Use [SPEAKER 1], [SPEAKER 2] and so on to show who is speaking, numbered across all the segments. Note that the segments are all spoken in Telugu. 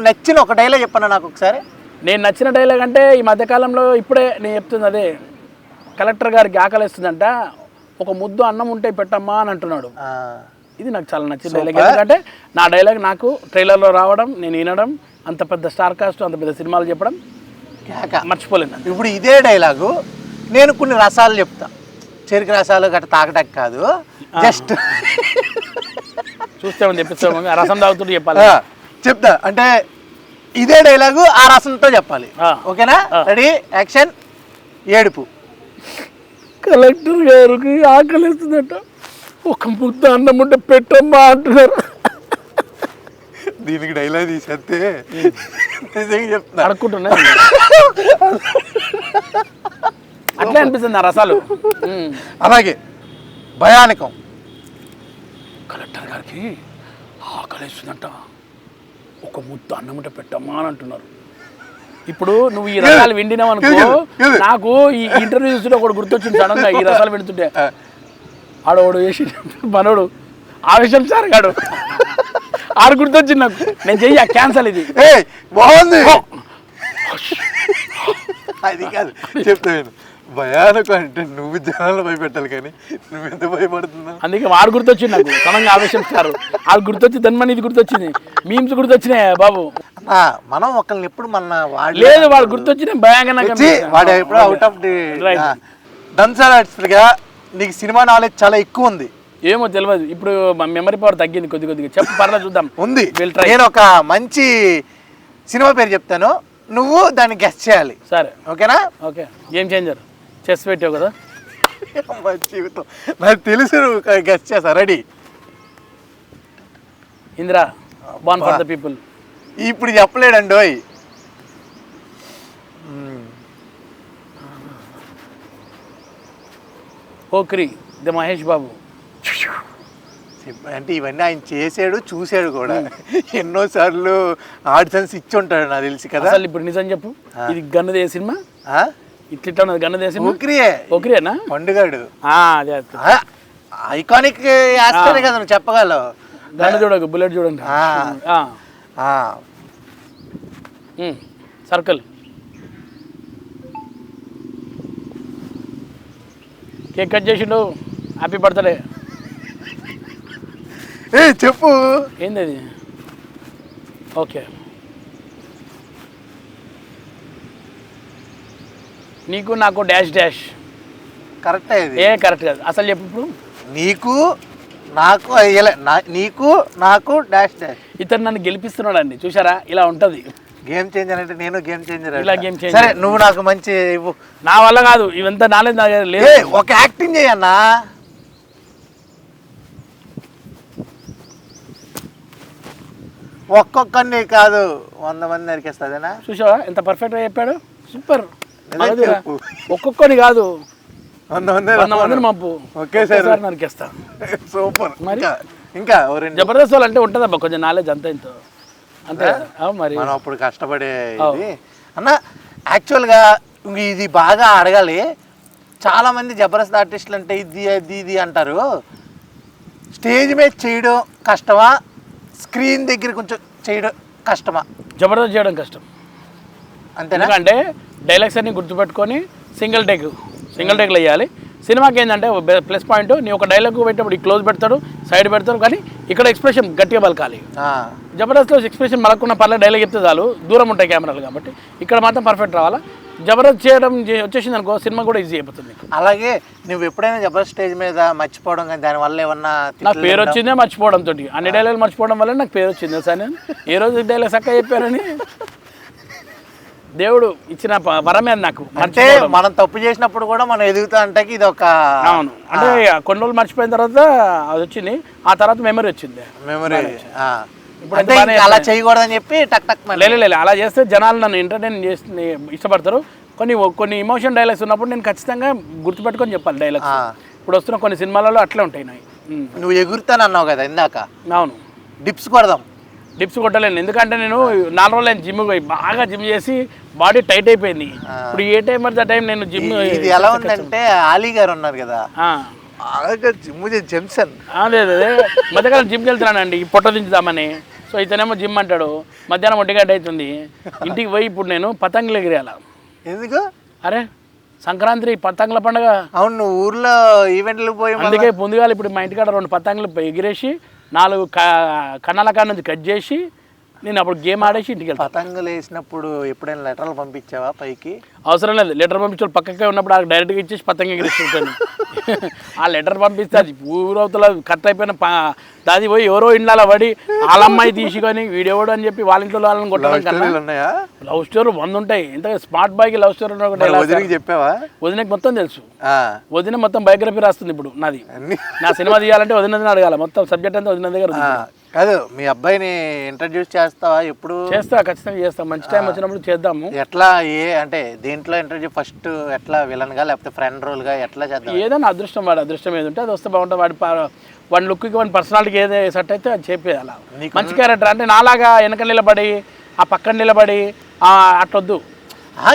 [SPEAKER 1] నచ్చిన ఒక డైలాగ్ చెప్పన్నా నాకు ఒకసారి.
[SPEAKER 2] నేను నచ్చిన డైలాగ్ అంటే ఈ మధ్యకాలంలో ఇప్పుడే నేను చెప్తుంది అదే, కలెక్టర్ గారికి ఆకలిస్తుందంట, ఒక ముద్దు అన్నం ఉంటే పెట్టమ్మా అని అంటున్నాడు. ఇది నాకు చాలా నచ్చిన డైలాగ్. ఎందుకంటే నా డైలాగ్ నాకు ట్రైలర్లో రావడం, నేను వినడం, అంత పెద్ద స్టార్ కాస్ట్, అంత పెద్ద సినిమాలు చెప్పడం మర్చిపోలేను.
[SPEAKER 1] ఇప్పుడు ఇదే డైలాగు నేను కొన్ని రసాలు చెప్తా, చెరుకు రసాలు గట్ట తాగటానికి కాదు, జస్ట్
[SPEAKER 2] చూస్తామని చెప్పిస్తాము, రసం తాగుతుంటే చెప్పాలి,
[SPEAKER 1] చెప్తా. అంటే ఇదే డైలాగు ఆ రసంతో చెప్పాలి. ఓకేనా? Ready, action. ఏడుపు.
[SPEAKER 2] కలెక్టర్ గారికి ఆకలిస్తుందట, ఒక ముద్ద అన్నం ఉంటే పెట్టమ్మా అంటున్నారు.
[SPEAKER 1] దీనికి డైలాగ్ తీసేస్తే చెప్తా
[SPEAKER 2] అడుక్కుంటున్నా, అట్లా అనిపిస్తుంది ఆ రసాలు.
[SPEAKER 1] అలాగే భయానకం.
[SPEAKER 2] కలెక్టర్ గారికి ఆకలిస్తుందంట, ఒక ముద్ద అన్నం ఉంటే పెట్టమ్మా అని అంటున్నారు. ఇప్పుడు నువ్వు ఈ రసాలు విండినావు అనుకో, నాకు ఈ ఇంటర్వ్యూ చూస్తుంటే ఒకటి గుర్తొచ్చింది సడన్గా. ఈ రసాలు వింటుంటే ఆడోడు వేసి మనోడు ఆవేశం సార్ గాడు ఆడు గుర్తొచ్చింది నాకు. నేను చెయ్యి క్యాన్సల్, ఇది
[SPEAKER 1] బాగుంది. అది కాదు చెప్తాను, భయానకం అంటే నువ్వు జనాలు భయపెట్టాలి కానీ నువ్వు ఎంత భయపడుతున్నావు.
[SPEAKER 2] అందుకే వాడు గుర్తొచ్చింది నాకు సడన్గా, ఆవేశం సార్ ఆడు గుర్తొచ్చి ధన్మని ఇది గుర్తొచ్చింది, మీమ్స్ గుర్తొచ్చినాయి బాబు.
[SPEAKER 1] మనం ఒకళ్ళని ఎప్పుడు మన
[SPEAKER 2] లేదు, వాడు గుర్తొచ్చిన భయంగా
[SPEAKER 1] వాడు ఎప్పుడు అవుట్ ఆఫ్ ది గా. నీకు సినిమా నాలెడ్జ్ చాలా ఎక్కువ ఉంది.
[SPEAKER 2] ఏమో తెలియదు, ఇప్పుడు మెమరీ పవర్ తగ్గింది కొద్దిగా. చెప్పు, పర్లేదు చూద్దాం.
[SPEAKER 1] ఉంది. నేను ఒక మంచి సినిమా పేరు చెప్తాను, నువ్వు దాన్ని గెస్ట్ చేయాలి.
[SPEAKER 2] సరే,
[SPEAKER 1] ఓకేనా?
[SPEAKER 2] ఓకే. గేమ్ చేంజర్ చెస్ పెట్టావు కదా,
[SPEAKER 1] జీవితం నాకు తెలుసు, నువ్వు గెస్ట్ చేస్తా. Ready.
[SPEAKER 2] Indira, born for the people.
[SPEAKER 1] ఇప్పుడు చెప్పలేడండి.
[SPEAKER 2] పోక్రి ది మహేష్ బాబు.
[SPEAKER 1] అంటే ఇవన్నీ ఆయన చేసాడు, చూసాడు కూడా, ఎన్నోసార్లు ఆడిషన్స్ ఇచ్చి ఉంటాడు నాకు తెలిసి కదా.
[SPEAKER 2] అసలు ఇప్పుడు నిజం చెప్పు, ఇది గన్నదే సినిమా, ఇట్లా ఉన్నది గన్నదే సినిమా. పోక్రియేనా?
[SPEAKER 1] పండుగాడు
[SPEAKER 2] అదే
[SPEAKER 1] ఐకానిక్ యాక్టర్ కదా, నువ్వు చెప్పగలవు.
[SPEAKER 2] గన్ను చూడకు, బుల్లెట్ చూడండి. సర్కిల్. కేక్ కట్ చేసిండు, హ్యాపీ బర్త్డే.
[SPEAKER 1] చెప్పు
[SPEAKER 2] ఏంది అది? ఓకే, నీకు నాకు డాష్ డాష్.
[SPEAKER 1] కరెక్ట్.
[SPEAKER 2] కరెక్ట్ కాదు, అసలు చెప్పు. ఇప్పుడు
[SPEAKER 1] నీకు నాకు నీకు నాకు డాష్ డాష్.
[SPEAKER 2] ఇతను నన్ను గెలిపిస్తున్నాడు అండి, చూసారా? ఇలా ఉంటది
[SPEAKER 1] గేమ్ చేంజర్ అంటే. నేను గేమ్ చేంజర్.
[SPEAKER 2] ఇలా గేమ్ చేంజర్.
[SPEAKER 1] సరే, నువ్వు నాకు మంచి ఇవ్వు.
[SPEAKER 2] నా వల్ల కాదు, ఇవంతా నాలెడ్జ్ లేదు.
[SPEAKER 1] ఒక యాక్టింగ్ చేయన్నా. ఒక్కొక్కరిని కాదు 100 మంది నరికేస్తాదేనా?
[SPEAKER 2] చూసావా ఎంత పర్ఫెక్ట్ గా చెప్పాడు, సూపర్. ఒక్కొక్కని కాదు, 100 మందిని పంపు, ఒకేసారి నరికేస్తా.
[SPEAKER 1] సూపర్. మరి ఇంకా
[SPEAKER 2] జబర్దస్త్ వాళ్ళు అంటే ఉంటుందబ్బా కొంచెం నాలెడ్జ్, అంత ఇంత అంతే. మరి
[SPEAKER 1] మనం అప్పుడు కష్టపడే అన్న. యాక్చువల్గా ఇది బాగా అడగాలి. చాలామంది జబర్దస్త్ ఆర్టిస్టులు అంటే ఇది అది ఇది అంటారు. స్టేజ్ మీద చేయడం కష్టమా, స్క్రీన్ దగ్గర కొంచెం చేయడం కష్టమా?
[SPEAKER 2] జబర్దస్త్ చేయడం కష్టం
[SPEAKER 1] అంతేనా?
[SPEAKER 2] ఎందుకంటే డైలాగ్స్ అన్ని గుర్తుపెట్టుకొని సింగిల్ టేక్లో వేయాలి. సినిమాకి ఏంటంటే ప్లస్ పాయింట్, నీ ఒక డైలాగ్ పెట్టినప్పుడు ఈ క్లోజ్ పెడతాడు, సైడ్ పెడతాడు, కానీ ఇక్కడ ఎక్స్ప్రెషన్ గట్టిగా పలకాలి. జబర్దస్త్లో ఎక్స్ప్రెషన్ మలకున్న పర్లేదు, డైలాగ్ చెప్తే చాలు, దూరం ఉంటాయి కెమెరాలు కాబట్టి. ఇక్కడ మాత్రం పర్ఫెక్ట్ రావాలా. జబర్దస్త్ చేయడం వచ్చేసింది అనుకో, సినిమా కూడా ఈజీ అయిపోతుంది.
[SPEAKER 1] అలాగే నువ్వు ఎప్పుడైనా జబర్దస్త్ స్టేజ్ మీద మర్చిపోవడం కానీ దానివల్ల ఏమన్నా?
[SPEAKER 2] నాకు పేరు వచ్చిందే మర్చిపోవడం తోటి, అన్ని డైలాగులు మర్చిపోవడం వల్ల నాకు పేరు వచ్చింది సార్. నేను ఏ రోజు డైలాగ్ చక్కగా చెప్పారని దేవుడు ఇచ్చిన వరమే నాకు.
[SPEAKER 1] అంటే మనం తప్పు చేసినప్పుడు కూడా మనం ఎదుగుతా అంటే ఇది ఒక.
[SPEAKER 2] అవును, అంటే కొన్ని రోజులు మర్చిపోయిన తర్వాత అది వచ్చింది, ఆ తర్వాత మెమరీ వచ్చింది.
[SPEAKER 1] మెమరీ ఇప్పుడు అలా చేయకూడదని చెప్పి టక్ టక్.
[SPEAKER 2] లేదు, అలా చేస్తే జనాలు నన్ను ఎంటర్టైన్ చేసి ఇష్టపడతారు. కొన్ని ఇమోషన్ డైలాగ్స్ ఉన్నప్పుడు నేను ఖచ్చితంగా గుర్తుపెట్టుకొని చెప్పాలి డైలాగ్స్. ఇప్పుడు వస్తున్న కొన్ని సినిమాలలో అట్లే ఉంటాయి.
[SPEAKER 1] నువ్వు ఎగురుతానన్నావు కదా ఇందాక.
[SPEAKER 2] అవును,
[SPEAKER 1] డిప్స్ కొడదాం.
[SPEAKER 2] డిప్స్ కొట్టలేను, ఎందుకంటే నేను 4 రోజులు నేను జిమ్ పోయి బాగా జిమ్ చేసి బాడీ టైట్ అయిపోయింది. ఇప్పుడు ఏ టైం పడితే టైం నేను జిమ్.
[SPEAKER 1] ఇది ఎలా ఉందంటే ఆలీ గారు ఉన్నారు కదా, జిమ్ జెమ్సన్.
[SPEAKER 2] అదే మధ్యకాలం జిమ్కి వెళ్తున్నానండి, పొట్ట దించుదామని. సో ఇతనేమో జిమ్ అంటాడు, మధ్యాహ్నం 1 గంట అవుతుంది, ఇంటికి పోయి ఇప్పుడు నేను పతంగులు ఎగిరేయాల.
[SPEAKER 1] ఎందుకు?
[SPEAKER 2] అరే సంక్రాంతి పతంగుల పండుగ.
[SPEAKER 1] అవును, నువ్వు ఊర్లో ఈవెంట్లు పోయి
[SPEAKER 2] అందుకే ముందుగా ఇప్పుడు మా ఇంటికాడ 2 పతంగులు ఎగిరేసి 4 కన్నాల కాడ నుంచి కట్ చేసి నేను అప్పుడు గేమ్ ఆడేసి ఇంటికి వెళ్తాను.
[SPEAKER 1] పతంగులు వేసినప్పుడు ఎప్పుడైనా లెటర్లు పంపించావా పైకి?
[SPEAKER 2] అవసరం లేదు, లెటర్ పంపించాడు పక్కకే ఉన్నప్పుడు డైరెక్ట్గా ఇచ్చేసి పతంగ ఎగిరేసుకుంటాను. ఆ లెటర్ పంపిస్తే అది ఊరవతల కట్ అయిపోయిన దాది పోయి ఎవరో ఇండ్ల పడి వాళ్ళ అమ్మాయి తీసుకొని వీడియోడు అని చెప్పి వాళ్ళ ఇంట్లో వాళ్ళని కొట్టడం కన్నా లవ్ స్టోరీ 100 ఉంటాయి. ఎంత స్మార్ట్ బాయ్కి లవ్ స్టోరీ
[SPEAKER 1] చెప్పావా?
[SPEAKER 2] వదినకి మొత్తం తెలుసు. వదిన మొత్తం బయోగ్రఫీ రాస్తుంది ఇప్పుడు నాది. నా సినిమా తీయాలంటే వదినని అడగాల, మొత్తం సబ్జెక్ట్ అంతా వదిన దగ్గర.
[SPEAKER 1] కాదు, మీ అబ్బాయిని ఇంట్రడ్యూస్ చేస్తావా? ఎప్పుడు
[SPEAKER 2] చేస్తా, ఖచ్చితంగా చేస్తా. మంచి టైం వచ్చినప్పుడు చేద్దాము.
[SPEAKER 1] ఎట్లా అంటే దీంట్లో ఇంట్రడ్యూస్ ఫస్ట్ ఎట్లా విలన్ గా లేకపోతే ఫ్రెండ్ రోల్ గా ఎట్లా చేద్దాం?
[SPEAKER 2] ఏదైనా అదృష్టం, వాడి అదృష్టం ఏది ఉంటే అది వస్తే బాగుంటుంది. వాడి లుక్కి వాడి పర్సనాలిటీకి ఏది సెట్ అయితే అది చెప్పేది. అలా మంచి క్యారెక్టర్ అంటే నాలాగా వెనక నిలబడి ఆ పక్కన నిలబడి అట్టొద్దు.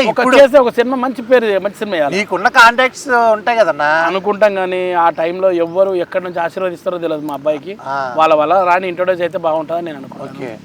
[SPEAKER 2] ఇప్పుడు చేస్తే ఒక సినిమా మంచి పేరు, మంచి సినిమా.
[SPEAKER 1] నీకున్న కాంటాక్ట్స్ ఉంటాయి కదన్నా
[SPEAKER 2] అనుకుంటాం, కానీ ఆ టైంలో ఎవ్వరు ఎక్కడి నుంచి ఆశీర్వదిస్తారో తెలియదు మా అబ్బాయికి. వాళ్ళ రాని ఇంట్రొడ్యూస్ అయితే బాగుంటుందని నేను అనుకుంటాను.